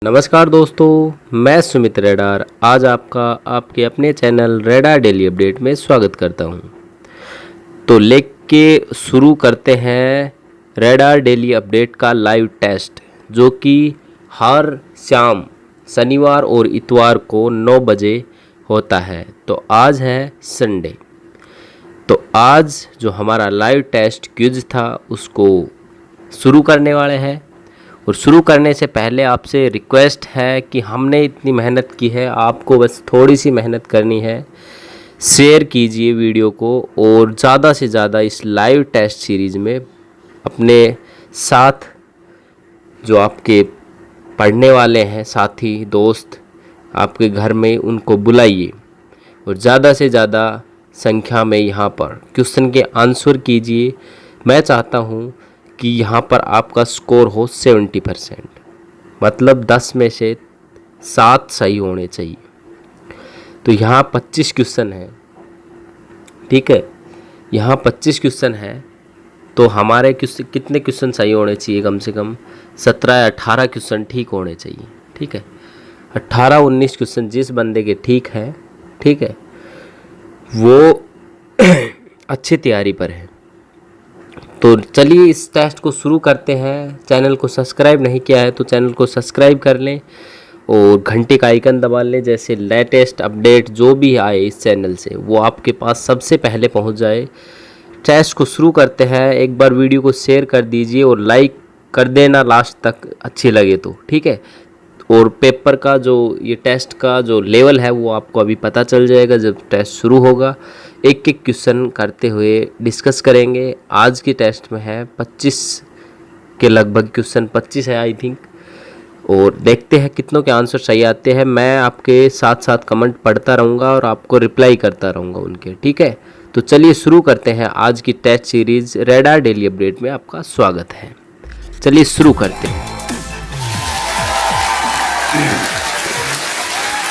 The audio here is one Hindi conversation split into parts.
नमस्कार दोस्तों, मैं सुमित रेडार आज आपके अपने चैनल रेडार डेली अपडेट में स्वागत करता हूं। तो लेके शुरू करते हैं रेडार डेली अपडेट का लाइव टेस्ट, जो कि हर शाम शनिवार और इतवार को 9 बजे होता है। तो आज है संडे, तो आज जो हमारा लाइव टेस्ट क्विज था उसको शुरू करने वाले हैं। और शुरू करने से पहले आपसे रिक्वेस्ट है कि हमने इतनी मेहनत की है, आपको बस थोड़ी सी मेहनत करनी है। शेयर कीजिए वीडियो को और ज़्यादा से ज़्यादा इस लाइव टेस्ट सीरीज़ में अपने साथ जो आपके पढ़ने वाले हैं, साथी दोस्त आपके घर में, उनको बुलाइए और ज़्यादा से ज़्यादा संख्या में यहाँ पर क्वेश्चन के आंसर कीजिए। मैं चाहता हूँ कि यहाँ पर आपका स्कोर हो 70%, मतलब 10 में से 7 सही होने चाहिए। तो यहाँ 25 क्वेश्चन है, ठीक है, यहाँ 25 क्वेश्चन है। तो हमारे कितने क्वेश्चन सही होने चाहिए? कम से कम 17 या 18 क्वेश्चन ठीक होने चाहिए, ठीक है। 18-19 क्वेश्चन जिस बंदे के ठीक है, ठीक है, वो अच्छी तैयारी पर है। तो चलिए इस टेस्ट को शुरू करते हैं। चैनल को सब्सक्राइब नहीं किया है तो चैनल को सब्सक्राइब कर लें और घंटे का आइकन दबा लें, जैसे लेटेस्ट अपडेट जो भी आए इस चैनल से वो आपके पास सबसे पहले पहुंच जाए। टेस्ट को शुरू करते हैं। एक बार वीडियो को शेयर कर दीजिए और लाइक कर देना लास्ट तक, अच्छी लगे तो, ठीक है। और पेपर का जो ये टेस्ट का जो लेवल है वो आपको अभी पता चल जाएगा जब टेस्ट शुरू होगा। एक एक क्वेश्चन करते हुए डिस्कस करेंगे। आज की टेस्ट में है 25 के लगभग क्वेश्चन, 25 है आई थिंक, और देखते हैं कितनों के आंसर सही आते हैं। मैं आपके साथ साथ कमेंट पढ़ता रहूँगा और आपको रिप्लाई करता रहूँगा उनके, ठीक है। तो चलिए शुरू करते हैं आज की test series. Radar daily update में आपका स्वागत है। चलिए शुरू करते हैं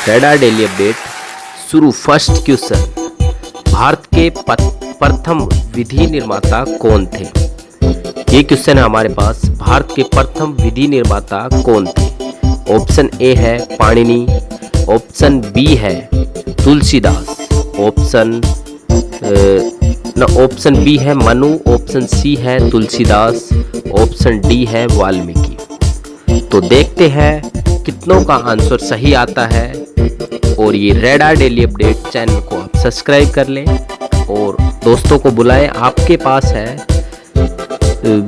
रेडार डेली अपडेट शुरू। फर्स्ट क्वेश्चन, भारत के प्रथम विधि निर्माता कौन थे? ये क्वेश्चन है हमारे पास। भारत के प्रथम विधि निर्माता कौन थे? ऑप्शन ए है पाणिनि, ऑप्शन बी है तुलसीदास, ऑप्शन बी है मनु, ऑप्शन सी है तुलसीदास, ऑप्शन डी है वाल्मीकि। तो देखते हैं कितनों का आंसर सही आता है। और ये रेडार डेली अपडेट चैनल को आप सब्सक्राइब कर लें और दोस्तों को बुलाएं। आपके पास है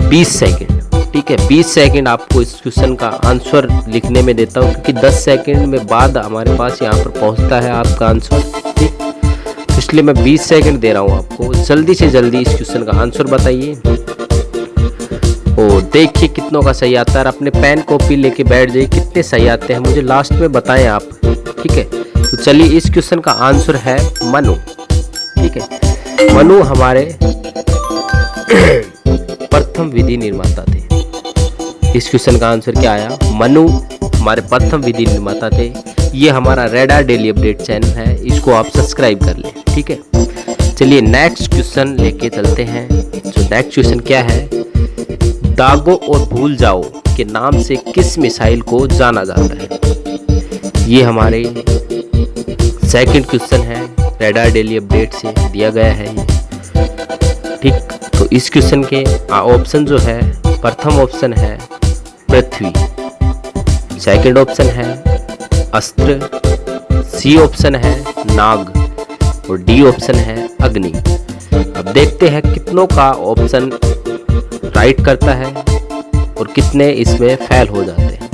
20 सेकंड, ठीक है। 20 सेकंड आपको इस क्वेश्चन का आंसर लिखने में देता हूँ, क्योंकि 10 सेकंड में बाद हमारे पास यहाँ पर पहुँचता है आपका आंसर, ठीक। इसलिए मैं 20 सेकंड दे रहा हूँ आपको। जल्दी से जल्दी इस क्वेश्चन का आंसर बताइए और देखिए कितनों का सही आता है। अपने पेन कॉपी लेके बैठ जाइए, कितने सही आते हैं मुझे लास्ट में बताएं आप, ठीक है। तो चलिए इस क्वेश्चन का आंसर है मनु, ठीक है। मनु हमारे प्रथम विधि निर्माता थे। इस क्वेश्चन का आंसर क्या आया? मनु हमारे प्रथम विधि निर्माता थे। ये हमारा रेडार डेली अपडेट चैनल है, इसको आप सब्सक्राइब कर लें, ठीक है। चलिए नेक्स्ट क्वेश्चन लेके चलते हैं। जो नेक्स्ट क्वेश्चन क्या है, दागो और भूल जाओ के नाम से किस मिसाइल को जाना जाता है? ये हमारे सेकंड क्वेश्चन है, रेडार डेली अपडेट से दिया गया है ये, ठीक। तो इस क्वेश्चन के ऑप्शन जो है, प्रथम ऑप्शन है पृथ्वी, सेकंड ऑप्शन है अस्त्र, सी ऑप्शन है नाग और डी ऑप्शन है अग्नि। अब देखते हैं कितनों का ऑप्शन राइट करता है और कितने इसमें फेल हो जाते हैं।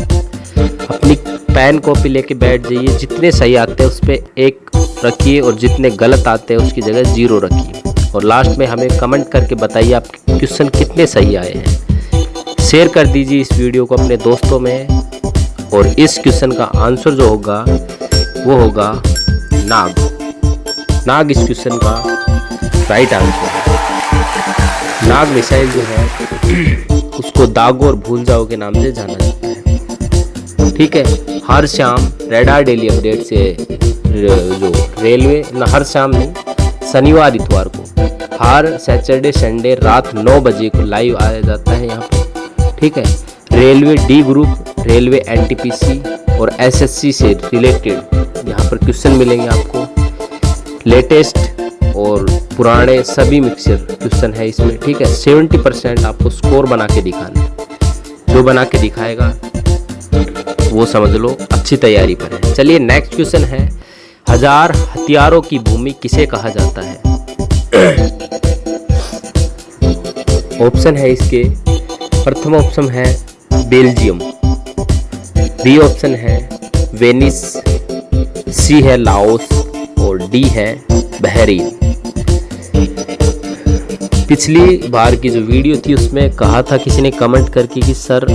अपनी पेन कॉपी लेके बैठ जाइए, जितने सही आते हैं उस पर 1 रखिए और जितने गलत आते हैं उसकी जगह 0 रखिए। और लास्ट में हमें कमेंट करके बताइए आपके क्वेश्चन कितने सही आए हैं। शेयर कर दीजिए इस वीडियो को अपने दोस्तों में। और इस क्वेश्चन का आंसर जो होगा वो होगा नाग। नाग इस क्वेश्चन का राइट आंसर है। नाग मिसाइल जो है उसको दागो और भूल जाओ के नाम से जाना जाता है, ठीक है। हर शाम रेडार डेली अपडेट से जो रेलवे हर शाम नहीं, शनिवार इतवार को, हर सैटरडे संडे रात 9 बजे को लाइव आया जाता है यहाँ पर, ठीक है। Railway D group railway NTPC और एसएससी से रिलेटेड यहाँ पर क्वेश्चन मिलेंगे आपको। लेटेस्ट और पुराने सभी मिक्सचर क्वेश्चन है इसमें, ठीक है। 70% आपको स्कोर बना के दिखाना है। जो बना के दिखाएगा वो समझ लो अच्छी तैयारी पर है। चलिए नेक्स्ट क्वेश्चन है, 1000 हथियारों की भूमि किसे कहा जाता है? ऑप्शन है इसके, प्रथम ऑप्शन है बेल्जियम, बी ऑप्शन है वेनिस, सी है लाओस और डी है बहरीन। पिछली बार की जो वीडियो थी उसमें कहा था किसी ने कमेंट करके कि सर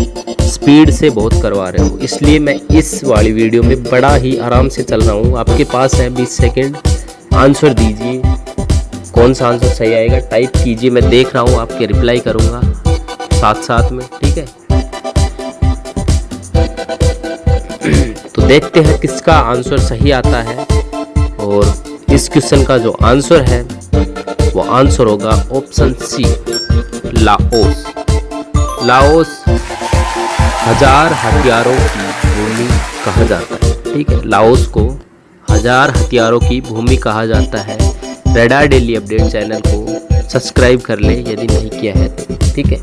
स्पीड से बहुत करवा रहे हो, इसलिए मैं इस वाली वीडियो में बड़ा ही आराम से चल रहा हूँ। आपके पास है 20 सेकंड, आंसर दीजिए। कौन सा आंसर सही आएगा टाइप कीजिए, मैं देख रहा हूँ, आपके रिप्लाई करूँगा साथ साथ में, ठीक है। तो देखते हैं किसका आंसर सही आता है। और इस क्वेश्चन का जो आंसर है वो आंसर होगा ऑप्शन सी, लाओस। लाओस 1000 हथियारों की भूमि कहा जाता है, ठीक है। लाओस को 1000 हथियारों की भूमि कहा जाता है। रेडार डेली अपडेट चैनल को सब्सक्राइब कर ले यदि नहीं किया है तो, ठीक है।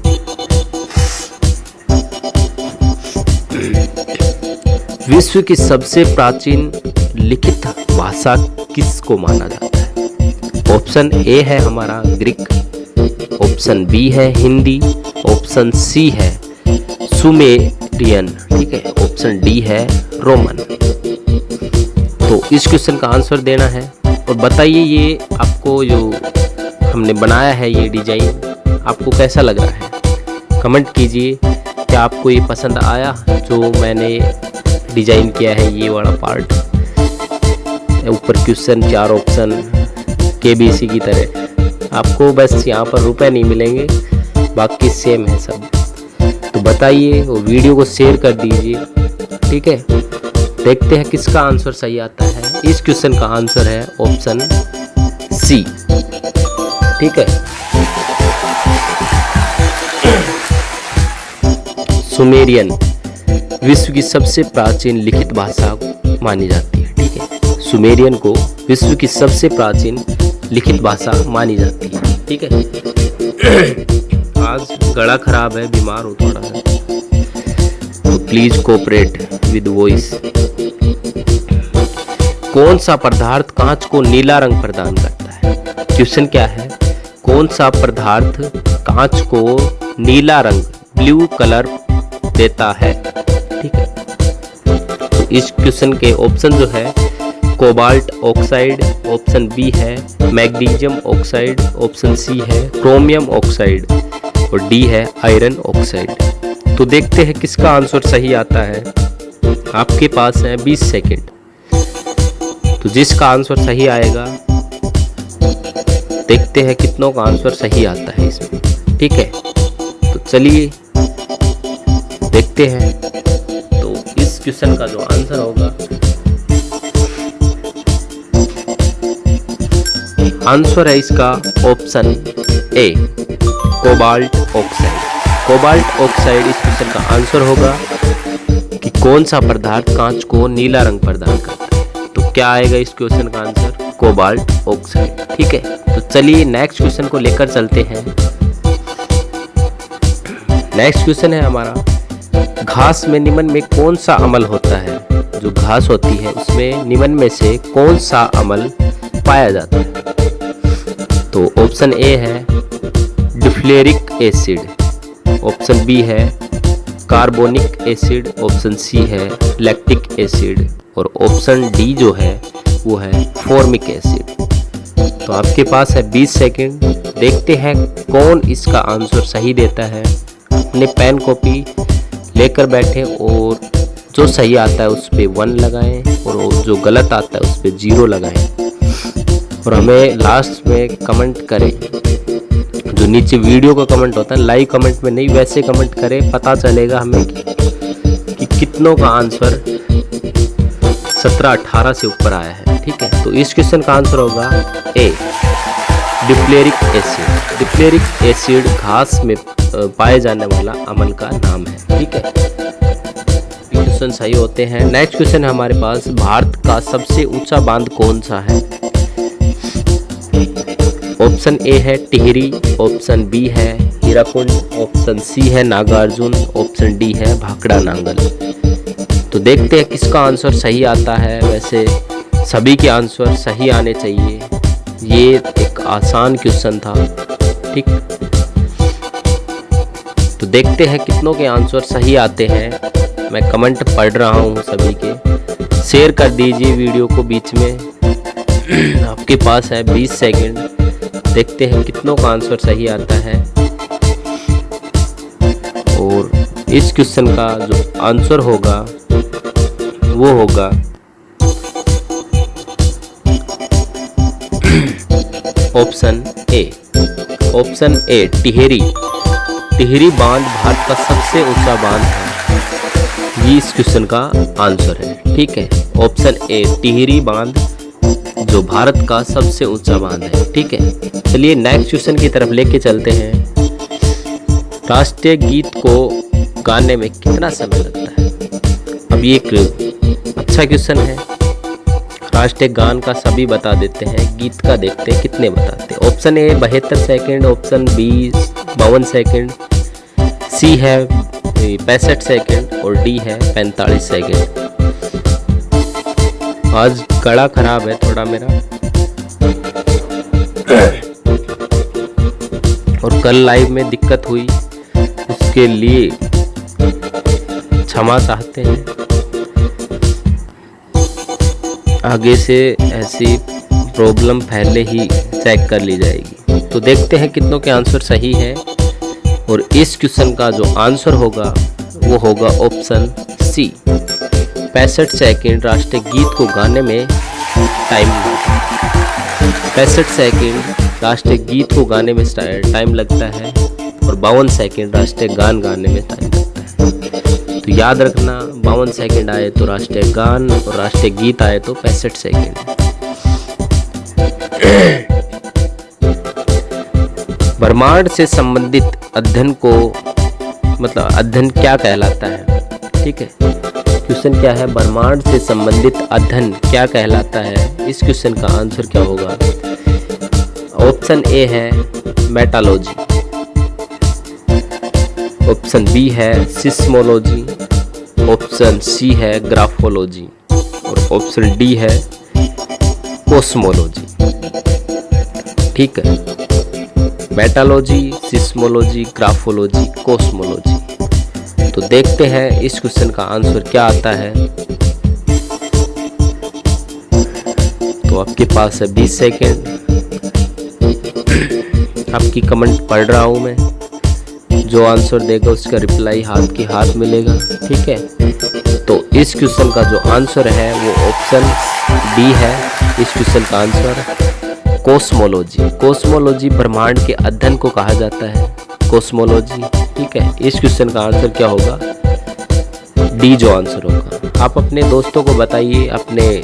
विश्व की सबसे प्राचीन लिखित भाषा किसको माना जाता है? ऑप्शन ए है हमारा ग्रीक, ऑप्शन बी है हिंदी, ऑप्शन सी है सुमेरियन, ठीक है, ऑप्शन डी है रोमन। तो इस क्वेश्चन का आंसर देना है और बताइए ये आपको जो हमने बनाया है ये डिजाइन आपको कैसा लग रहा है? कमेंट कीजिए। क्या आपको ये पसंद आया जो मैंने डिजाइन किया है ये वाला पार्ट? ऊपर क्वेश्चन 4 ऑप्शन केबीसी की तरह, आपको बस यहाँ पर रुपए नहीं मिलेंगे, बाकी सेम है सब। तो बताइए और वीडियो को शेयर कर दीजिए, ठीक है। देखते हैं किसका आंसर सही आता है। इस क्वेश्चन का आंसर है ऑप्शन सी, ठीक है। सुमेरियन विश्व की सबसे प्राचीन लिखित भाषा मानी जाती है, ठीक है। सुमेरियन को विश्व की सबसे प्राचीन लिखित भाषा मानी जाती है, ठीक है। आज गला खराब है, बीमार हूँ थोड़ा सा, तो प्लीज कोऑपरेट विद वॉइस। कौन सा पदार्थ कांच को नीला रंग प्रदान करता है? क्वेश्चन क्या है, कौन सा पदार्थ कांच को नीला रंग ब्लू कलर देता है, ठीक है। तो इस क्वेश्चन के ऑप्शन जो है कोबाल्ट ऑक्साइड, ऑप्शन बी है मैग्नीशियम ऑक्साइड, ऑप्शन सी है क्रोमियम ऑक्साइड और डी है आयरन ऑक्साइड। तो देखते हैं किसका आंसर सही आता है। आपके पास है 20 सेकंड, तो जिसका आंसर सही आएगा देखते हैं कितनों का आंसर सही आता है इसमें, ठीक है। तो चलिए देखते हैं। तो इस क्वेश्चन का जो आंसर होगा, आंसर है इसका option A cobalt oxide. Cobalt oxide इस क्वेश्चन का आंसर होगा कि कौन सा पदार्थ कांच को नीला रंग प्रदान करता है। तो क्या आएगा इस क्वेश्चन का आंसर? कोबाल्ट ऑक्साइड, ठीक है। तो चलिए नेक्स्ट क्वेश्चन को लेकर चलते हैं। नेक्स्ट क्वेश्चन है हमारा, घास में निम्न में कौन सा अम्ल होता है? जो घास होती है उसमें निम्न में से कौन सा अम्ल पाया जाता है? तो ऑप्शन ए है डिफ्लेरिक एसिड, ऑप्शन बी है कार्बोनिक एसिड, ऑप्शन सी है लैक्टिक एसिड और ऑप्शन डी जो है वो है फॉर्मिक एसिड। तो आपके पास है 20 सेकंड, देखते हैं कौन इसका आंसर सही देता है। अपने पेन कॉपी लेकर बैठे और जो सही आता है उस पर 1 लगाएं और जो गलत आता है उस पर 0 लगाएं और हमें लास्ट में कमेंट करें। जो नीचे वीडियो का कमेंट होता है लाइव कमेंट में नहीं, वैसे कमेंट करें, पता चलेगा हमें कि कितनों का आंसर 17-18 से ऊपर आया है, ठीक है। तो इस क्वेश्चन का आंसर होगा ए डिफ्लेरिक एसिड। डिफ्लेरिक एसिड घास में पाए जाने वाला अम्ल का नाम है, ठीक है। क्वेश्चन सही होते हैं। नेक्स्ट क्वेश्चन है हमारे पास, भारत का सबसे ऊंचा बांध कौन सा है? ऑप्शन ए है टिहरी, ऑप्शन बी है हीराकुंड, ऑप्शन सी है नागार्जुन, ऑप्शन डी है भाखड़ा नांगल। तो देखते हैं किसका आंसर सही आता है। वैसे सभी के आंसर सही आने चाहिए, ये एक आसान क्वेश्चन था, ठीक। तो देखते हैं कितनों के आंसर सही आते हैं। मैं कमेंट पढ़ रहा हूँ सभी के। शेयर कर दीजिए वीडियो को बीच में। आपके पास है 20 सेकंड, देखते हैं कितनों का आंसर सही आता है। और इस क्वेश्चन का जो आंसर होगा वो होगा option A. Option A Tehri. Tehri बांध भारत का सबसे ऊंचा बांध है, ये इस क्वेश्चन का आंसर है, ठीक है। ऑप्शन ए टिहरी बांध जो भारत का सबसे ऊंचा बांध है, ठीक है। चलिए नेक्स्ट क्वेश्चन की तरफ लेके चलते हैं। राष्ट्रीय गीत को गाने में कितना समय लगता है? अब ये एक अच्छा क्वेश्चन है। राष्ट्रीय गान का सभी बता देते हैं, गीत का देखते हैं कितने बताते हैं। Option A 72 second, option B 52 second, C है 65 सेकंड और डी है 45 सेकंड। आज गला खराब है थोड़ा मेरा, और कल लाइव में दिक्कत हुई, उसके लिए क्षमा चाहते हैं। आगे से ऐसी प्रॉब्लम पहले ही चेक कर ली जाएगी। तो देखते हैं कितनों के आंसर सही है, और इस क्वेश्चन का जो आंसर होगा वो होगा ऑप्शन सी। 65 सेकंड राष्ट्रीय गीत को गाने में टाइम, 65 सेकंड राष्ट्रीय गीत को गाने में टाइम लगता है, और 52 सेकंड राष्ट्रीय गान गाने में टाइम लगता है। तो याद रखना, 52 सेकंड आए तो राष्ट्रीय गान और राष्ट्रीय गीत आए तो 65 सेकंड। ब्रह्मांड से संबंधित अध्ययन को मतलब अध्ययन क्या कहलाता है, ठीक है। क्वेश्चन क्या है, ब्रह्मांड से संबंधित अध्ययन क्या कहलाता है? इस क्वेश्चन का आंसर क्या होगा? ऑप्शन ए है मेटालॉजी, ऑप्शन बी है सिस्मोलॉजी, ऑप्शन सी है ग्राफोलॉजी और ऑप्शन डी है कोस्मोलॉजी, ठीक है। Metallurgy, seismology, graphology, कोस्मोलॉजी। तो देखते हैं इस क्वेश्चन का आंसर क्या आता है। तो आपके पास है 20 सेकेंड। आपकी कमेंट पढ़ रहा हूं मैं, जो आंसर देगा उसका रिप्लाई हाथ के हाथ मिलेगा, ठीक है। तो इस क्वेश्चन का जो आंसर है वो ऑप्शन डी है। इस क्वेश्चन का आंसर कोस्मोलॉजी। कोस्मोलॉजी ब्रह्मांड के अध्ययन को कहा जाता है, कोस्मोलॉजी, ठीक है। इस क्वेश्चन का आंसर क्या होगा? डी जो आंसर होगा। आप अपने दोस्तों को बताइए, अपने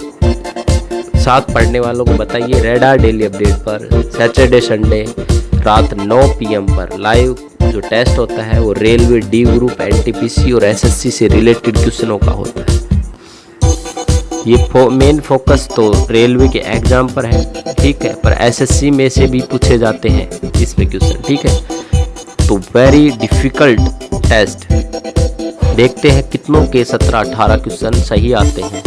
साथ पढ़ने वालों को बताइए। रेडार डेली अपडेट पर सैटरडे संडे रात 9 PM पर लाइव जो टेस्ट होता है वो रेलवे डी ग्रुप, NTPC और SSC से रिलेटेड क्वेश्चनों का होता है। ये मेन फोकस तो रेलवे के एग्जाम पर है, ठीक है, पर SSC में से भी पूछे जाते हैं इसमें क्वेश्चन, ठीक है। तो वेरी डिफिकल्ट टेस्ट। देखते हैं कितनों के 17-18 क्वेश्चन सही आते हैं।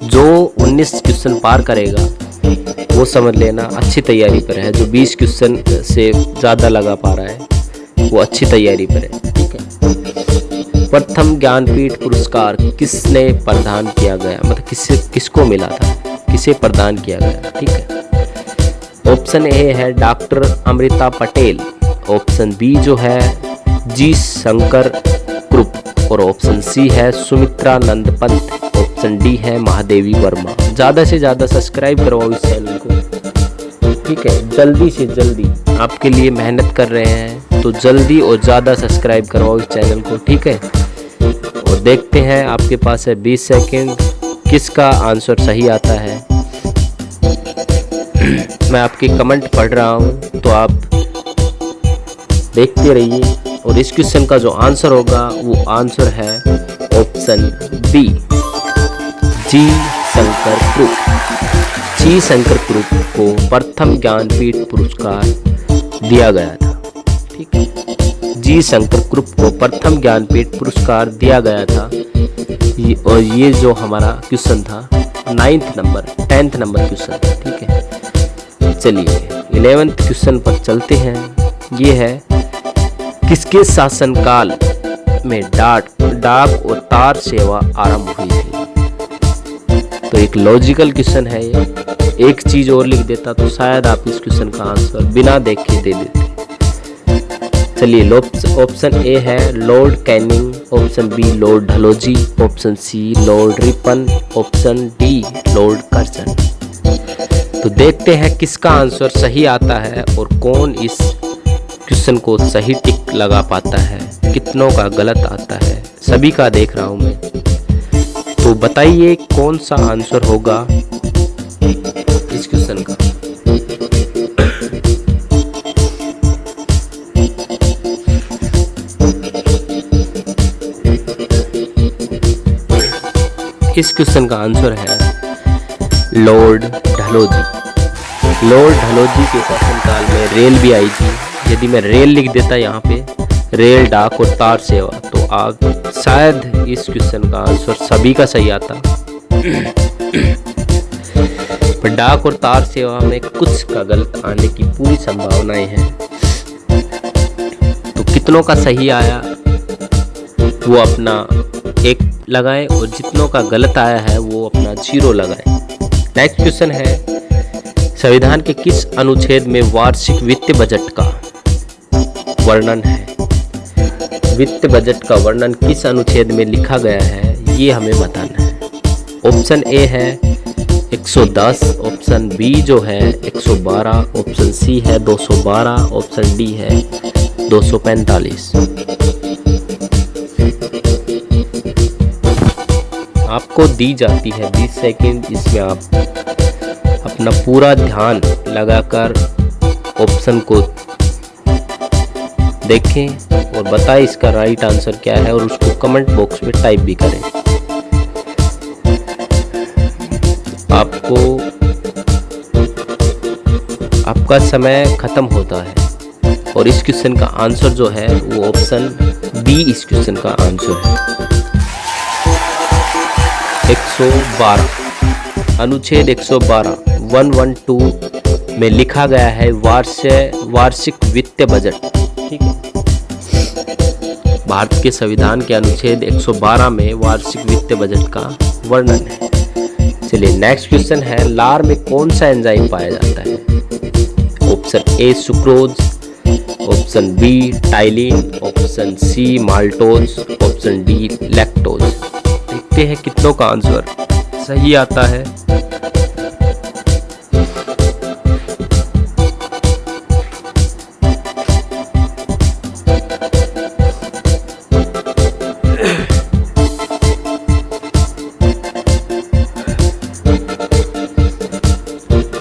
जो 19 क्वेश्चन पार करेगा वो समझ लेना अच्छी तैयारी पर है। जो 20 क्वेश्चन से ज़्यादा लगा पा रहा है वो अच्छी तैयारी पर है, ठीक है। प्रथम ज्ञानपीठ पुरस्कार किसने प्रदान किया गया, मतलब किसको मिला था, किसे प्रदान किया गया, ठीक है। ऑप्शन ए है doctor Amrita Patel, option B जो है जी शंकर ग्रुप और ऑप्शन सी है सुमित्रा नंद पंत, ऑप्शन डी है महादेवी वर्मा। ज़्यादा से ज़्यादा सब्सक्राइब करवाओ इस चैनल को, ठीक है। जल्दी से जल्दी आपके लिए मेहनत कर रहे हैं, तो जल्दी और ज़्यादा सब्सक्राइब करवाओ इस चैनल को, ठीक है। और देखते हैं आपके पास है 20 सेकेंड, किसका आंसर सही आता है। मैं आपके कमेंट पढ़ रहा हूँ तो आप देखते रहिए। और इस क्वेश्चन का जो आंसर होगा वो आंसर है ऑप्शन बी जी शंकर ग्रुप। जी शंकर ग्रुप को प्रथम ज्ञानपीठ पुरस्कार दिया गया था। ठीक है, जी शंकर ग्रुप को प्रथम ज्ञानपीठ पुरस्कार दिया गया था। और ये जो हमारा क्वेश्चन था 10th नंबर क्वेश्चन था। ठीक है, चलिए 11th क्वेश्चन पर चलते हैं। ये है किसके शासनकाल में डाक और तार सेवा आरंभ हुई थी। तो एक लॉजिकल क्वेश्चन है ये। एक चीज और लिख देता तो शायद आप इस क्वेश्चन का आंसर बिना देखे दे देते। चलिए ऑप्शन ए है Lord Canning, option B Lord Dalhousie, option C Lord Ripon, option D Lord Curzon. तो देखते हैं किसका आंसर सही आता है और कौन इस क्वेश्चन को सही टिक लगा पाता है, कितनों का गलत आता है। सभी का देख रहा हूं मैं। तो बताइए कौन सा आंसर होगा इस क्वेश्चन का। इस क्वेश्चन का आंसर है लॉर्ड डलहौजी। लॉर्ड डलहौजी के शासनकाल में रेल भी आई थी। यदि मैं रेल लिख देता यहाँ पे, रेल, डाक और तार सेवा, तो आप शायद इस क्वेश्चन का आंसर सभी का सही आता। पर डाक और तार सेवा में कुछ का गलत आने की पूरी संभावनाएं हैं। तो कितनों का सही आया वो अपना 1 लगाएं और जितनों का गलत आया है वो अपना 0 लगाएं। नेक्स्ट क्वेश्चन है संविधान के किस अनुच्छेद में वार्षिक वित्त बजट का वर्णन है। वित्त बजट का वर्णन किस अनुच्छेद में लिखा गया है ये हमें बताना है। ऑप्शन ए है 110, ऑप्शन बी जो है 112, ऑप्शन सी है 212, ऑप्शन डी है 245। आपको दी जाती है 20 सेकंड। इसमें आप अपना पूरा ध्यान लगाकर ऑप्शन को देखें और बताएं इसका राइट आंसर क्या है और उसको कमेंट बॉक्स में टाइप भी करें। आपका समय खत्म होता है और इस क्वेश्चन का आंसर जो है वो ऑप्शन बी इस क्वेश्चन का आंसर है। 112 अनुच्छेद 112 112 में लिखा गया है वार्षिक वित्त बजट। ठीक है, भारत के संविधान के अनुच्छेद 112 में वार्षिक वित्त बजट का वर्णन है। चलिए नेक्स्ट क्वेश्चन है लार में कौन सा एंजाइम पाया जाता है। Option A sucrose, option B ptyalin, option C maltose, option D lactose. देखते हैं कितनों का आंसर सही आता है।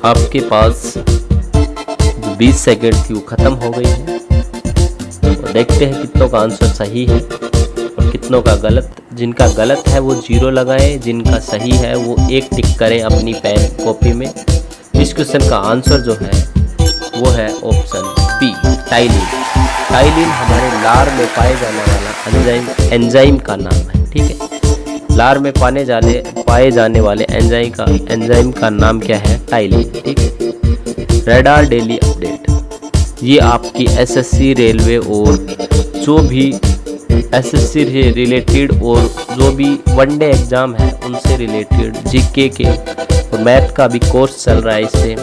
आपके पास 20 सेकंड थी वो खत्म हो गई है और देखते हैं कितनों का आंसर सही है और कितनों का गलत। जिनका गलत है वो 0 लगाएं, जिनका सही है वो 1 टिक करें अपनी पेन कॉपी में। इस क्वेश्चन का आंसर जो है वो है ऑप्शन बी टाइलिन। टाइलिन हमारे लार में पाए जाने वाला एंजाइम का नाम है। ठीक है, लार में पाए जाने वाले एंजाइम का नाम क्या है, टाइलिन। ठीक है, रेडार डेली अपडेट ये आपकी एसएससी रेलवे और जो भी एसएससी से रिलेटेड और जो भी वनडे एग्जाम है उनसे रिलेटेड जीके के और मैथ का भी कोर्स चल रहा है इससे।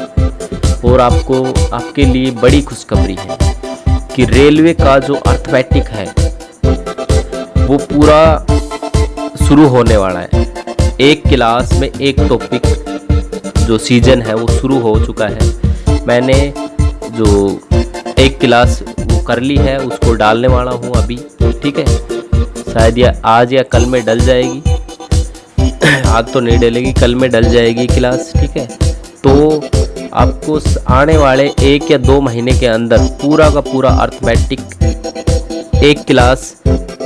और आपके लिए बड़ी खुशखबरी है कि रेलवे का जो अर्थमेटिक है वो पूरा शुरू होने वाला है। एक क्लास में एक टॉपिक जो सीजन है वो शुरू हो चुका है। मैंने जो एक क्लास वो कर ली है उसको डालने वाला हूँ अभी। ठीक है, शायद या आज या कल में डल जाएगी। आज तो नहीं डलेगी, कल में डल जाएगी क्लास। ठीक है, तो आपको आने वाले 1 या 2 महीने के अंदर पूरा का पूरा अर्थमेटिक एक क्लास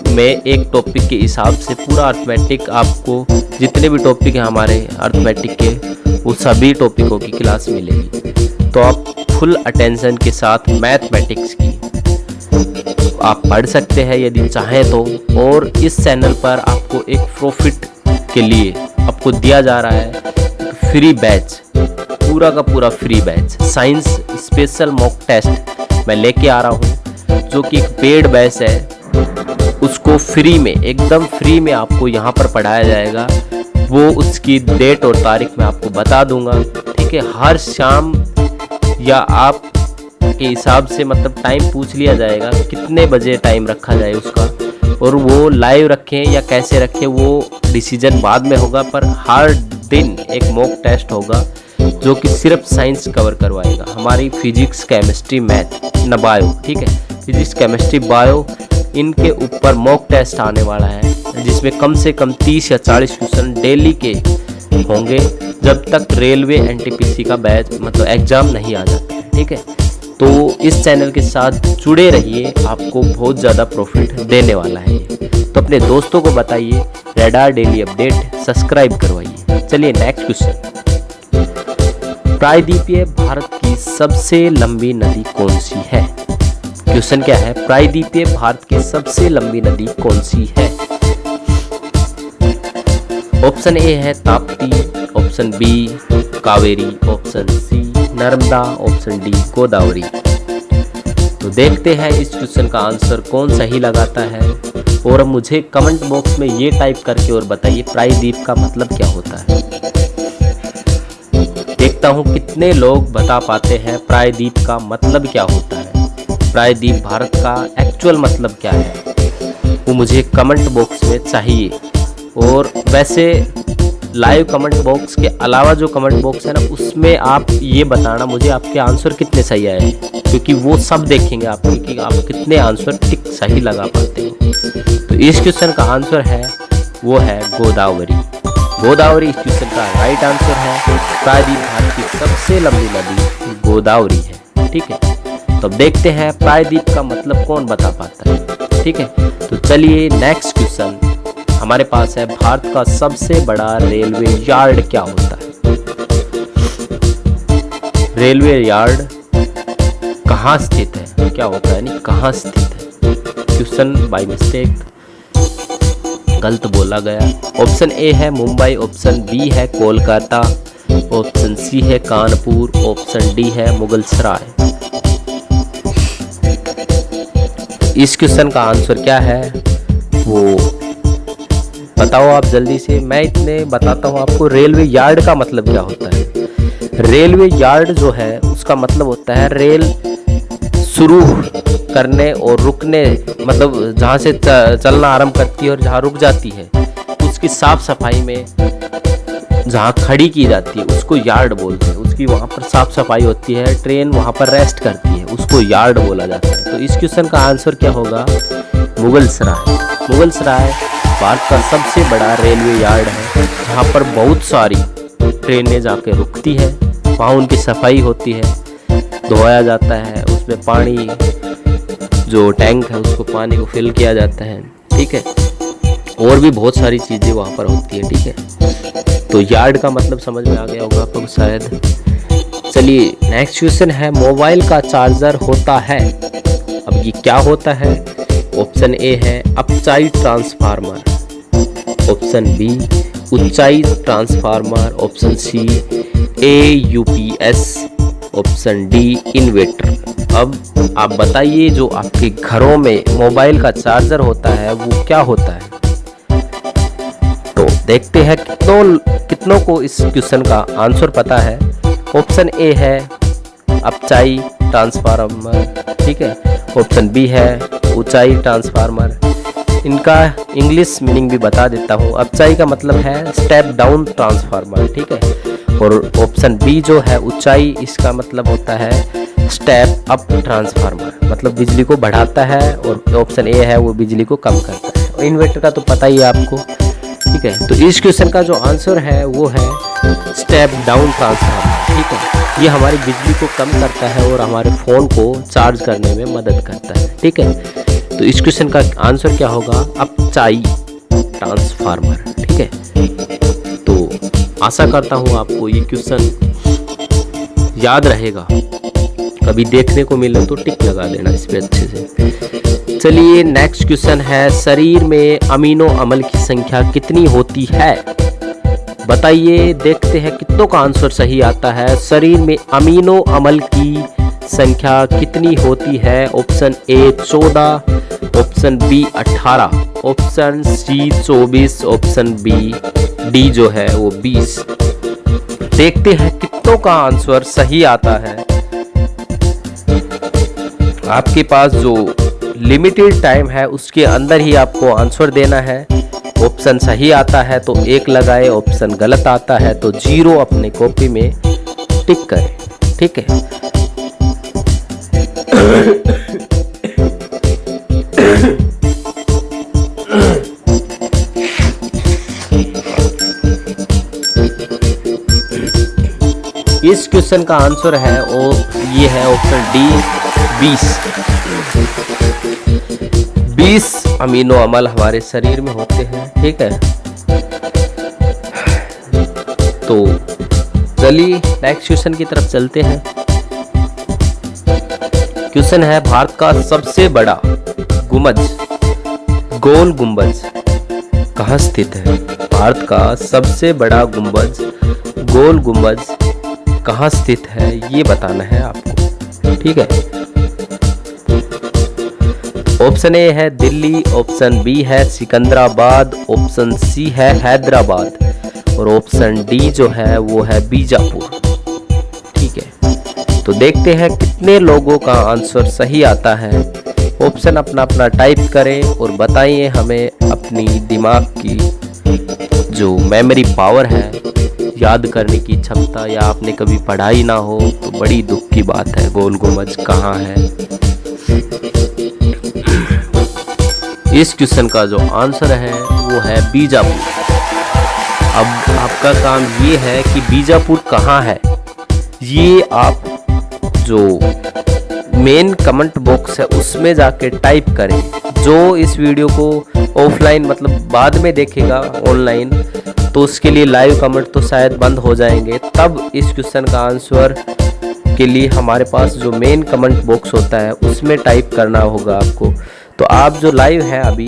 में एक टॉपिक के हिसाब से पूरा अर्थमेटिक, आपको जितने भी टॉपिक हैं हमारे अर्थमेटिक के, वो सभी टॉपिकों की क्लास मिलेगी। तो आप फुल अटेंशन के साथ मैथमेटिक्स की आप पढ़ सकते हैं यदि चाहें तो। और इस चैनल पर आपको एक प्रॉफिट के लिए आपको दिया जा रहा है फ्री बैच, पूरा का पूरा free batch, science special mock test मैं लेके आ रहा हूँ, जो कि एक पेड बैच है। उसको फ्री में, एकदम फ्री में आपको यहाँ पर पढ़ाया जाएगा। वो उसकी डेट और तारीख मैं आपको बता दूंगा, ठीक है। हर शाम या आप के हिसाब से मतलब टाइम पूछ लिया जाएगा कितने बजे टाइम रखा जाए उसका, और वो लाइव रखें या कैसे रखें वो डिसीजन बाद में होगा। पर हर दिन एक मॉक टेस्ट होगा जो कि सिर्फ साइंस कवर करवाएगा, हमारी फिजिक्स, केमिस्ट्री, मैथ न बायो, ठीक है। फिजिक्स, केमिस्ट्री, बायो, इनके ऊपर मॉक टेस्ट आने वाला है, जिसमें कम से कम 30 या 40 क्वेश्चन डेली के होंगे, जब तक रेलवे एनटीपीसी का बैच मतलब एग्ज़ाम नहीं आ जाता, ठीक है। तो इस चैनल के साथ जुड़े रहिए, आपको बहुत ज़्यादा प्रॉफिट देने वाला है। तो अपने दोस्तों को बताइए, रेडार डेली अपडेट सब्सक्राइब करवाइए। चलिए नेक्स्ट क्वेश्चन। प्रायद्वीपीय भारत की सबसे लंबी नदी कौन सी है? क्वेश्चन क्या है, प्रायद्वीपीय भारत की सबसे लंबी नदी कौन सी है? ऑप्शन ए है Tapti, option B Kaveri, option C Narmada, option D Godavari. तो देखते हैं इस क्वेश्चन का आंसर कौन सही लगाता है। और मुझे कमेंट बॉक्स में ये टाइप करके और बताइए प्रायद्वीप का मतलब क्या होता है। देखता हूँ कितने लोग बता पाते हैं प्रायद्वीप का मतलब क्या होता है, प्रायद्वीप भारत का एक्चुअल मतलब क्या है, वो मुझे कमेंट बॉक्स में चाहिए। और वैसे लाइव कमेंट बॉक्स के अलावा जो कमेंट बॉक्स है ना, उसमें आप ये बताना मुझे आपके आंसर कितने सही आए हैं, क्योंकि वो सब देखेंगे आपके कि आप कितने आंसर टिक सही लगा पाते हैं। तो इस क्वेश्चन का आंसर है वो है गोदावरी। गोदावरी इस क्वेश्चन का राइट आंसर है। प्रायद्वीप भारत की सबसे लंबी नदी गोदावरी है, ठीक है। तो अब देखते हैं प्रायद्वीप का मतलब कौन बता पाता है, ठीक है। तो चलिए नेक्स्ट क्वेश्चन हमारे पास है, भारत का सबसे बड़ा रेलवे यार्ड क्या होता है? रेलवे यार्ड कहाँ स्थित है, क्या होता है, नहीं कहाँ स्थित है। क्वेश्चन बाय मिस्टेक गलत बोला गया। ऑप्शन ए है मुंबई, ऑप्शन बी है कोलकाता, ऑप्शन सी है कानपुर, ऑप्शन डी है मुगलसराय। इस क्वेश्चन का आंसर क्या है वो बताओ आप जल्दी से। मैं इतने बताता हूँ आपको, रेलवे यार्ड का मतलब क्या होता है। रेलवे यार्ड जो है उसका मतलब होता है रेल शुरू करने और रुकने, मतलब जहाँ से चलना आरंभ करती है और जहाँ रुक जाती है उसकी साफ सफाई में जहाँ खड़ी की जाती है उसको यार्ड बोलते हैं। उसकी वहाँ पर साफ सफाई होती है, ट्रेन वहाँ पर रेस्ट करती है, उसको यार्ड बोला जाता है। तो इस क्वेश्चन का आंसर क्या होगा, मुगलसराय। मुगलसराय भारत का सबसे बड़ा रेलवे यार्ड है, जहाँ पर बहुत सारी ट्रेनें जाके रुकती है, वहाँ उनकी सफाई होती है, धोया जाता है, उसमें पानी जो टैंक है उसको पानी को फिल किया जाता है, ठीक है। और भी बहुत सारी चीज़ें वहाँ पर होती है, ठीक है। तो यार्ड का मतलब समझ में आ गया होगा आपको शायद। चलिए नेक्स्ट क्वेश्चन है, मोबाइल का चार्जर होता है। अब ये क्या होता है? ऑप्शन ए है अपचाई ट्रांसफार्मर, ऑप्शन बी ऊंचाई transformer, option C AUPS, option D inverter. अब आप बताइए जो आपके घरों में मोबाइल का चार्जर होता है वो क्या होता है। तो देखते हैं कितनों को इस क्वेश्चन का आंसर पता है। ऑप्शन ए है अपचाई ट्रांसफार्मर, ठीक है। ऑप्शन बी है ऊंचाई ट्रांसफार्मर। इनका इंग्लिश मीनिंग भी बता देता हूँ। अपचाई का मतलब है स्टेप डाउन ट्रांसफार्मर, ठीक है। और ऑप्शन बी जो है ऊंचाई, इसका मतलब होता है स्टेप अप ट्रांसफार्मर, मतलब बिजली को बढ़ाता है। और ऑप्शन ए है वो बिजली को कम करता है। और इन्वर्टर का तो पता ही है आपको, ठीक है। तो इस क्वेश्चन का जो आंसर है वो है स्टेप डाउन ट्रांसफार्मर, ठीक है। ये हमारी बिजली को कम करता है और हमारे फ़ोन को चार्ज करने में मदद करता है, ठीक है। तो इस क्वेश्चन का आंसर क्या होगा? अपचाई ट्रांसफार्मर। ठीक है, तो आशा करता हूँ आपको ये क्वेश्चन याद रहेगा, कभी देखने को मिले तो टिक लगा देना इस पे अच्छे से। चलिए नेक्स्ट क्वेश्चन है, शरीर में अमीनो अम्ल की संख्या कितनी होती है? बताइए, देखते हैं कितनों का आंसर सही आता है। शरीर में अमीनो अम्ल की संख्या कितनी होती है? Option A 14, option B 18, option C 24, option B D जो है वो 20। देखते हैं कितनों का आंसर सही आता है। आपके पास जो लिमिटेड टाइम है उसके अंदर ही आपको आंसर देना है। ऑप्शन सही आता है तो 1 लगाए, ऑप्शन गलत आता है तो 0 अपने कॉपी में टिक करें। ठीक है, इस क्वेश्चन का आंसर है वो ये है ऑप्शन डी 20 अमीनो अम्ल हमारे शरीर में होते हैं। ठीक है, तो चलिए नेक्स्ट क्वेश्चन की तरफ चलते हैं। क्वेश्चन है, भारत का सबसे बड़ा गुंबज, गोल गुंबज कहाँ स्थित है? भारत का सबसे बड़ा गुंबज, गोल गुंबज कहाँ स्थित है ये बताना है आपको। ठीक है, ऑप्शन ए है दिल्ली, ऑप्शन बी है सिकंदराबाद, ऑप्शन सी है हैदराबाद और ऑप्शन डी जो है वो है बीजापुर। ठीक है, तो देखते हैं कितने लोगों का आंसर सही आता है। ऑप्शन अपना अपना टाइप करें और बताइए हमें अपनी दिमाग की जो मेमोरी पावर है, याद करने की क्षमता, या आपने कभी पढ़ाई ना हो तो बड़ी दुख की बात है। गोल गुंबज कहाँ है? इस क्वेश्चन का जो आंसर है वो है बीजापुर। अब आपका काम ये है कि बीजापुर कहाँ है ये आप जो मेन कमेंट बॉक्स है उसमें जाके टाइप करें। जो इस वीडियो को ऑफलाइन मतलब बाद में देखेगा ऑनलाइन, तो उसके लिए लाइव कमेंट तो शायद बंद हो जाएंगे। तब इस क्वेश्चन का आंसर के लिए हमारे पास जो मेन कमेंट बॉक्स होता है उसमें टाइप करना होगा आपको। तो आप जो लाइव हैं अभी,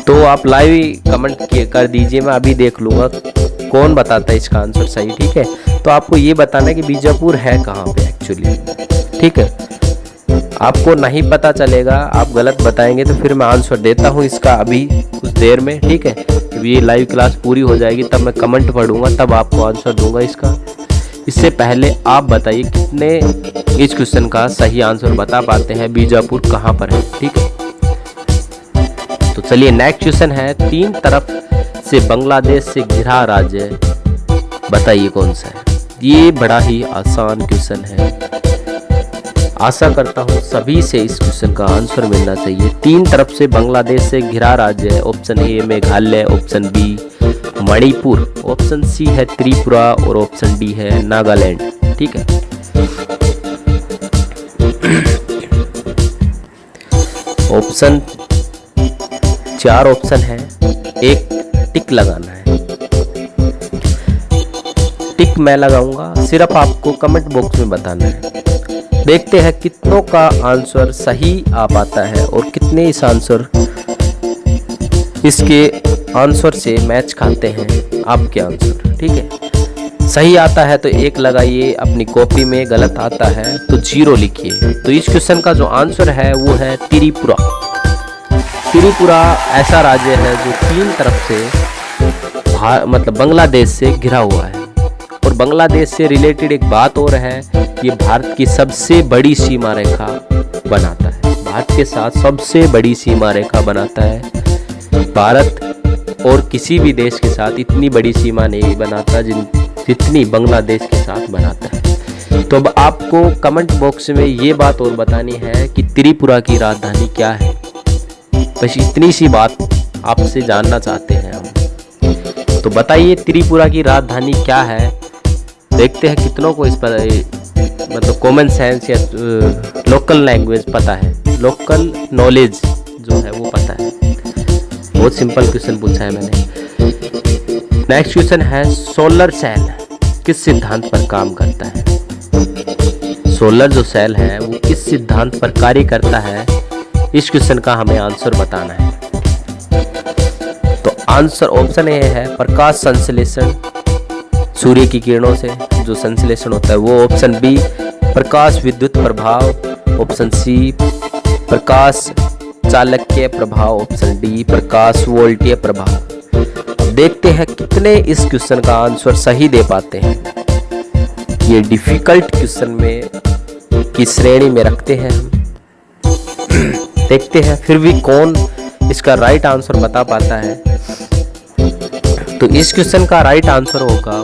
तो आप लाइव कमेंट कर दीजिए, मैं अभी देख लूँगा कौन बताता है इसका आंसर सही। ठीक है, तो आपको ये बताना है कि बीजापुर है कहाँ पे एक्चुअली। ठीक है, आपको नहीं पता चलेगा, आप गलत बताएंगे तो फिर मैं आंसर देता हूँ इसका अभी कुछ देर में। ठीक है, जब ये लाइव क्लास पूरी हो जाएगी तब मैं कमेंट पढ़ूंगा, तब आपको आंसर दूंगा इसका। इससे पहले आप बताइए कितने इस क्वेश्चन का सही आंसर बता पाते हैं, बीजापुर कहाँ पर है। ठीक है, तो चलिए नेक्स्ट क्वेश्चन है, 3 तरफ से बांग्लादेश से घिरा राज्य, बताइए कौन सा है? ये बड़ा ही आसान क्वेश्चन है, आशा करता हूँ सभी से इस क्वेश्चन का आंसर मिलना चाहिए। 3 तरफ से बांग्लादेश से घिरा राज्य है। Option A Meghalaya, option B Manipur, option C है त्रिपुरा और ऑप्शन डी है नागालैंड। ठीक है, ऑप्शन 4 ऑप्शन है, एक टिक लगाना है। टिक मैं लगाऊंगा, सिर्फ आपको कमेंट बॉक्स में बताना है। देखते हैं कितनों का आंसर सही आ पाता है और कितने इस आंसर इसके आंसर से मैच खाते हैं आपके आंसर। ठीक है, सही आता है तो 1 लगाइए अपनी कॉपी में, गलत आता है तो 0 लिखिए। तो इस क्वेश्चन का जो आंसर है वो है त्रिपुरा। त्रिपुरा ऐसा राज्य है जो 3 तरफ से मतलब बांग्लादेश से घिरा हुआ है। और बांग्लादेश से रिलेटेड एक बात और है, ये भारत की सबसे बड़ी सीमा रेखा बनाता है। भारत के साथ सबसे बड़ी सीमा रेखा बनाता है। भारत और किसी भी देश के साथ इतनी बड़ी सीमा नहीं बनाता जितनी बांग्लादेश के साथ बनाता है। तो अब आपको कमेंट बॉक्स में ये बात और बतानी है कि त्रिपुरा की राजधानी क्या है। बस इतनी सी बात आपसे जानना चाहते हैं हम। तो बताइए त्रिपुरा की राजधानी क्या है। देखते हैं कितनों को इस पर मतलब कॉमन सेंस या लोकल लैंग्वेज पता है। लोकल नॉलेज जो है वो पता है। बहुत सिंपल क्वेश्चन पूछा है मैंने। नेक्स्ट क्वेश्चन है सोलर सेल किस सिद्धांत पर काम करता है? सोलर जो सेल है वो किस सिद्धांत पर कार्य करता है? इस क्वेश्चन का हमें आंसर बताना है। तो आंसर ऑप्शन ए है प्रकाश संश्लेषण, सूर्य की किरणों से जो संश्लेषण होता है वो। ऑप्शन बी प्रकाश विद्युत प्रभाव। ऑप्शन सी प्रकाश चालक्य प्रभाव। ऑप्शन डी प्रकाश वोल्टीय प्रभाव। देखते हैं कितने इस क्वेश्चन का आंसर सही दे पाते हैं। ये डिफिकल्ट क्वेश्चन में की श्रेणी में रखते हैं हम। देखते हैं फिर भी कौन इसका राइट आंसर बता पाता है। तो इस क्वेश्चन का राइट आंसर होगा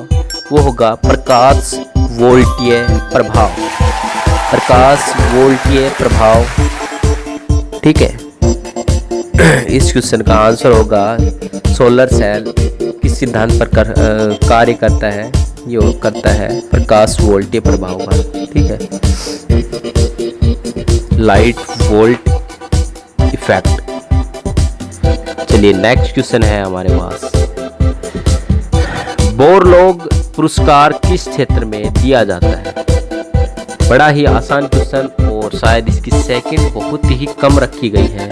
वो होगा प्रकाश वोल्टीय प्रभाव। प्रकाश वोल्टीय प्रभाव, ठीक है। इस क्वेश्चन का आंसर होगा सोलर सेल किस सिद्धांत पर कार्य करता है? ये करता है प्रकाश वोल्टीय प्रभाव पर, ठीक है। Light volt effect. चलिए नेक्स्ट क्वेश्चन है हमारे पास। बोरलॉग पुरस्कार किस क्षेत्र में दिया जाता है? बड़ा ही आसान क्वेश्चन और शायद इसकी सेकंड बहुत ही कम रखी गई है।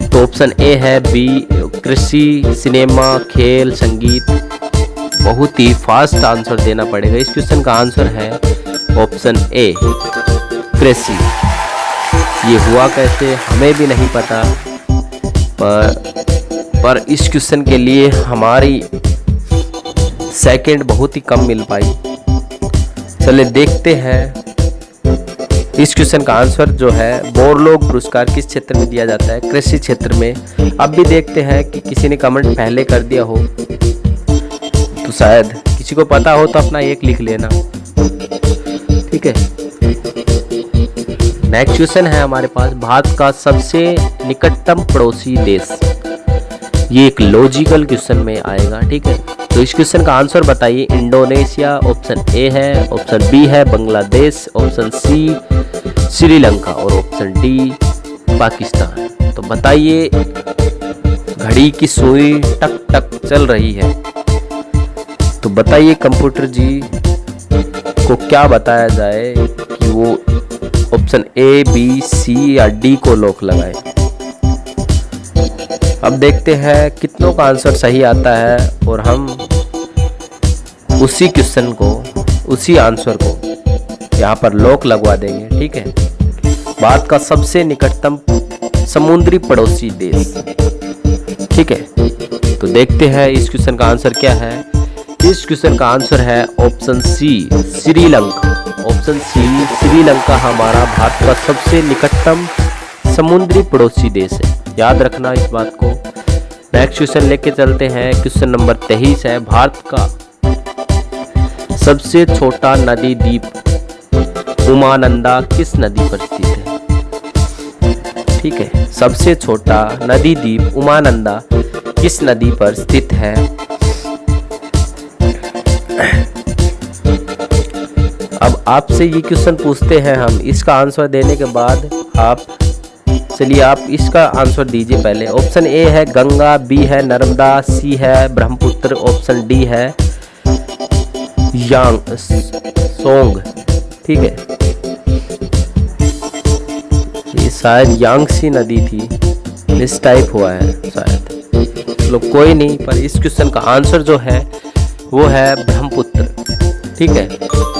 तो ऑप्शन ए है बी कृषि, सिनेमा, खेल, संगीत। बहुत ही फास्ट आंसर देना पड़ेगा। इस क्वेश्चन का आंसर है ऑप्शन ए कृषि। ये हुआ कैसे हमें भी नहीं पता, पर इस क्वेश्चन के लिए हमारी सेकंड बहुत ही कम मिल पाई। चलिए देखते हैं इस क्वेश्चन का आंसर जो है बोरलॉग पुरस्कार किस क्षेत्र में दिया जाता है? कृषि क्षेत्र में। अब भी देखते हैं कि किसी ने कमेंट पहले कर दिया हो तो शायद किसी को पता हो तो अपना एक लिख लेना, ठीक है। नेक्स्ट क्वेश्चन है हमारे पास भारत का सबसे निकटतम पड़ोसी देश। ये एक लॉजिकल क्वेश्चन में आएगा, ठीक है। तो इस क्वेश्चन का आंसर बताइए। इंडोनेशिया ऑप्शन ए है, ऑप्शन बी है बांग्लादेश, ऑप्शन सी श्रीलंका और ऑप्शन डी पाकिस्तान। तो बताइए, घड़ी की सुई टक टक चल रही है, तो बताइए कंप्यूटर जी को क्या बताया जाए कि वो ऑप्शन ए, बी, सी या डी को लॉक लगाए। अब देखते हैं कितनों का आंसर सही आता है और हम उसी क्वेश्चन को, उसी आंसर को यहाँ पर लॉक लगवा देंगे, ठीक है। भारत का सबसे निकटतम समुद्री पड़ोसी देश, ठीक है। तो देखते हैं इस क्वेश्चन का आंसर क्या है। इस क्वेश्चन का आंसर है option C Sri Lanka. Option C Sri Lanka हमारा भारत का सबसे निकटतम समुद्री पड़ोसी देश है। याद रखना इस बात को। नेक्स्ट क्वेश्चन लेके चलते हैं। क्वेश्चन नंबर 23 है। भारत का सबसे छोटा नदी द्वीप उमानंदा किस नदी पर स्थित है? ठीक है, सबसे छोटा नदी द्वीप उमानंदा किस नदी पर स्थित है? अब आपसे ये क्वेश्चन पूछते हैं हम, इसका आंसर देने के बाद आप इसका आंसर दीजिए पहले। ऑप्शन ए है गंगा, बी है नर्मदा, सी है ब्रह्मपुत्र, ऑप्शन डी है सोंग, ठीक है। ये शायद यांगसी नदी थी, इस टाइप हुआ है शायद। चलो कोई नहीं, पर इस क्वेश्चन का आंसर जो है वो है ब्रह्मपुत्र, ठीक है।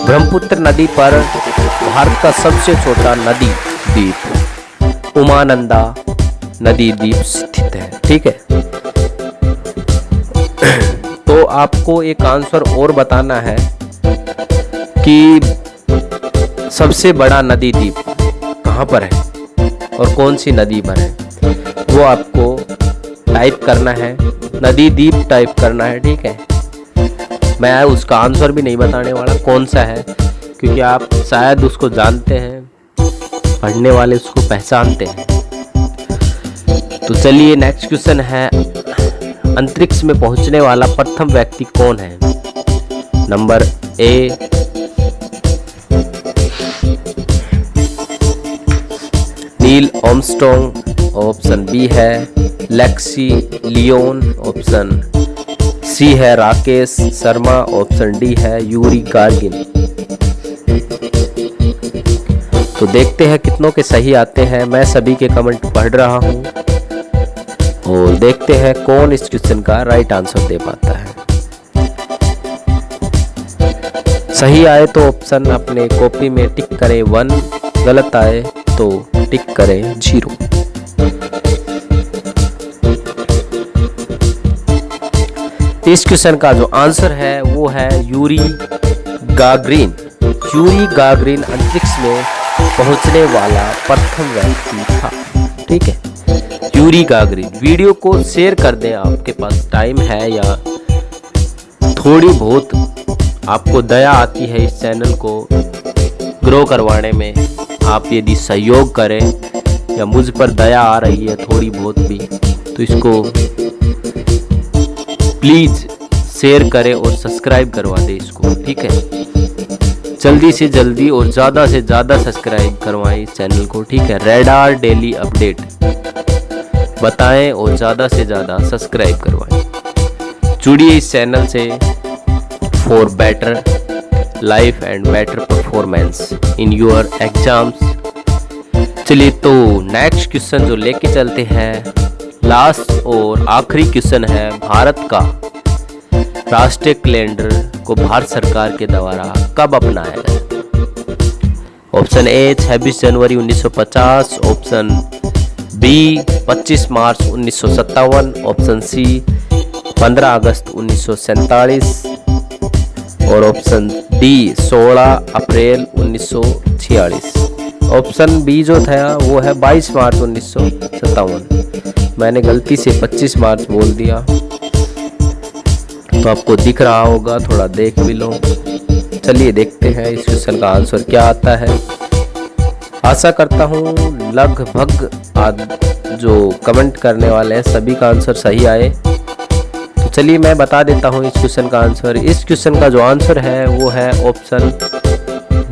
ब्रह्मपुत्र नदी पर भारत का सबसे छोटा नदी द्वीप उमानंदा नदी द्वीप स्थित है, ठीक है। तो आपको एक आंसर और बताना है कि सबसे बड़ा नदी द्वीप कहाँ पर है और कौन सी नदी पर है, वो आपको टाइप करना है, नदी द्वीप टाइप करना है, ठीक है। मैं उसका आंसर भी नहीं बताने वाला कौन सा है, क्योंकि आप शायद उसको जानते हैं, पढ़ने वाले उसको पहचानते हैं। तो चलिए नेक्स्ट क्वेश्चन है, अंतरिक्ष में पहुंचने वाला प्रथम व्यक्ति कौन है? Number A Neil Armstrong, option B है लेक्सी लियोन, ऑप्शन सी है राकेश शर्मा, ऑप्शन डी है यूरी गार्गिन। तो देखते हैं कितनों के सही आते हैं। मैं सभी के कमेंट पढ़ रहा हूं और देखते हैं कौन इस क्वेश्चन का राइट आंसर दे पाता है। सही आए तो ऑप्शन अपने कॉपी में टिक करें 1, गलत आए तो टिक करें 0। इस क्वेश्चन का जो आंसर है वो है यूरी गागरिन। यूरी गागरिन अंतरिक्ष में पहुंचने वाला प्रथम व्यक्ति था। ठीक है, यूरी गागरिन। वीडियो को शेयर कर दें, आपके पास टाइम है या थोड़ी बहुत आपको दया आती है इस चैनल को ग्रो करवाने में, आप यदि सहयोग करें या मुझ पर दया आ रही है थोड़ी बहुत भी, तो इसको प्लीज़ शेयर करें और सब्सक्राइब करवा दें इसको। ठीक है, जल्दी से जल्दी और ज़्यादा से ज़्यादा सब्सक्राइब करवाएं इस चैनल को। ठीक है, रेडार डेली अपडेट बताएं और ज़्यादा से ज़्यादा सब्सक्राइब करवाएं। जुड़िए इस चैनल से for better life and better performance in your exams. चलिए तो नेक्स्ट क्वेश्चन जो लेके चलते हैं, लास्ट और आखिरी क्वेश्चन है, भारत का राष्ट्रीय कैलेंडर को भारत सरकार के द्वारा कब अपनाया गया? ऑप्शन ए 26 जनवरी 1950, ऑप्शन बी 25 मार्च 1957, ऑप्शन सी 15 अगस्त 1947 और ऑप्शन डी 16 अप्रैल 1946। ऑप्शन बी जो था वो है 22 मार्च 1957। मैंने गलती से 25 मार्च बोल दिया, तो आपको दिख रहा होगा, थोड़ा देख भी लो। चलिए देखते हैं इस क्वेश्चन का आंसर क्या आता है। आशा करता हूँ लगभग जो कमेंट करने वाले हैं सभी का आंसर सही आए। तो चलिए मैं बता देता हूँ इस क्वेश्चन का आंसर। इस क्वेश्चन का जो आंसर है वो है ऑप्शन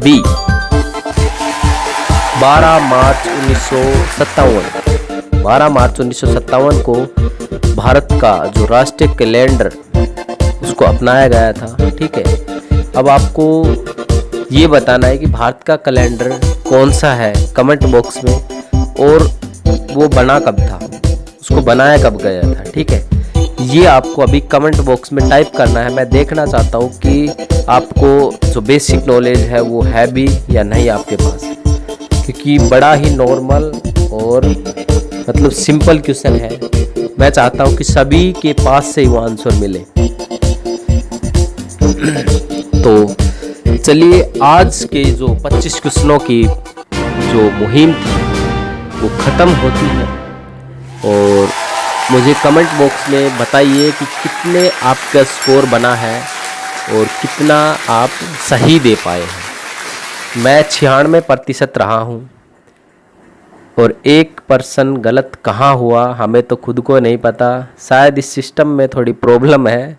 बी 12 मार्च 1957। 12 मार्च 1957 को भारत का जो राष्ट्रीय कैलेंडर उसको अपनाया गया था। ठीक है, अब आपको ये बताना है कि भारत का कैलेंडर कौन सा है कमेंट बॉक्स में, और वो बना कब था, उसको बनाया कब गया था। ठीक है, ये आपको अभी कमेंट बॉक्स में टाइप करना है। मैं देखना चाहता हूँ कि आपको जो बेसिक नॉलेज है वो है भी या नहीं आपके पास, क्योंकि बड़ा ही नॉर्मल और मतलब सिंपल क्वेश्चन है। मैं चाहता हूँ कि सभी के पास से वो आंसर मिले। तो चलिए आज के जो 25 क्वेश्चनों की जो मुहिम थी वो ख़त्म होती है, और मुझे कमेंट बॉक्स में बताइए कि कितने आपका स्कोर बना है और कितना आप सही दे पाए हैं। मैं 96% रहा हूँ और 1% गलत कहाँ हुआ हमें तो खुद को नहीं पता। शायद इस सिस्टम में थोड़ी प्रॉब्लम है।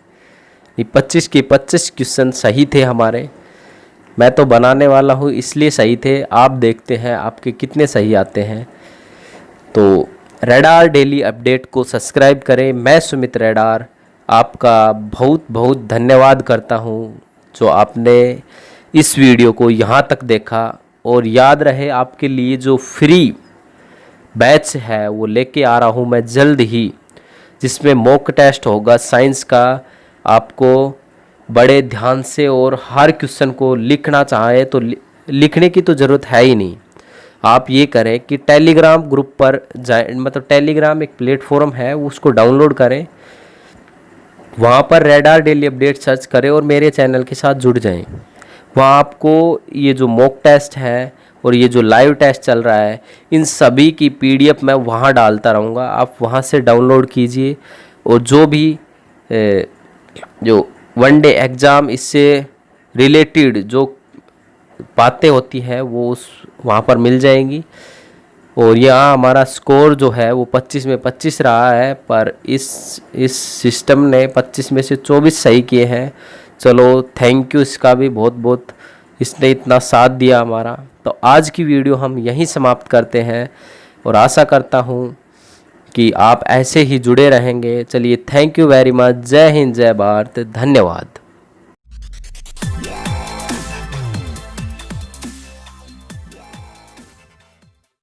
25 के 25 क्वेश्चन सही थे हमारे। मैं तो बनाने वाला हूँ इसलिए सही थे। आप देखते हैं आपके कितने सही आते हैं। तो रेडार डेली अपडेट को सब्सक्राइब करें। मैं सुमित रेडार आपका बहुत बहुत धन्यवाद करता हूँ जो आपने इस वीडियो को यहाँ तक देखा। और याद रहे आपके लिए जो फ्री बैच है वो लेके आ रहा हूँ मैं जल्द ही, जिसमें मॉक टेस्ट होगा साइंस का। आपको बड़े ध्यान से और हर क्वेश्चन को लिखना चाहे तो लिखने की तो ज़रूरत है ही नहीं। आप ये करें कि टेलीग्राम ग्रुप पर जाए, मतलब टेलीग्राम एक प्लेटफॉर्म है, उसको डाउनलोड करें, वहाँ पर रेडार डेली अपडेट सर्च करें और मेरे चैनल के साथ जुड़ जाएं। वहाँ आपको ये जो मॉक टेस्ट है और ये जो लाइव टेस्ट चल रहा है, इन सभी की पीडीएफ मैं वहाँ डालता रहूँगा। आप वहाँ से डाउनलोड कीजिए और जो भी जो वन डे एग्ज़ाम इससे रिलेटेड जो बातें होती हैं वो उस वहाँ पर मिल जाएंगी। और यहाँ हमारा स्कोर जो है वो 25 में 25 रहा है, पर इस सिस्टम ने 25 में से 24 सही किए हैं। चलो थैंक यू इसका भी बहुत बहुत, इसने इतना साथ दिया हमारा। तो आज की वीडियो हम यहीं समाप्त करते हैं। और आशा करता हूँ कि आप ऐसे ही जुड़े रहेंगे। चलिए, थैंक यू वेरी मच। जय हिंद, जय भारत, धन्यवाद।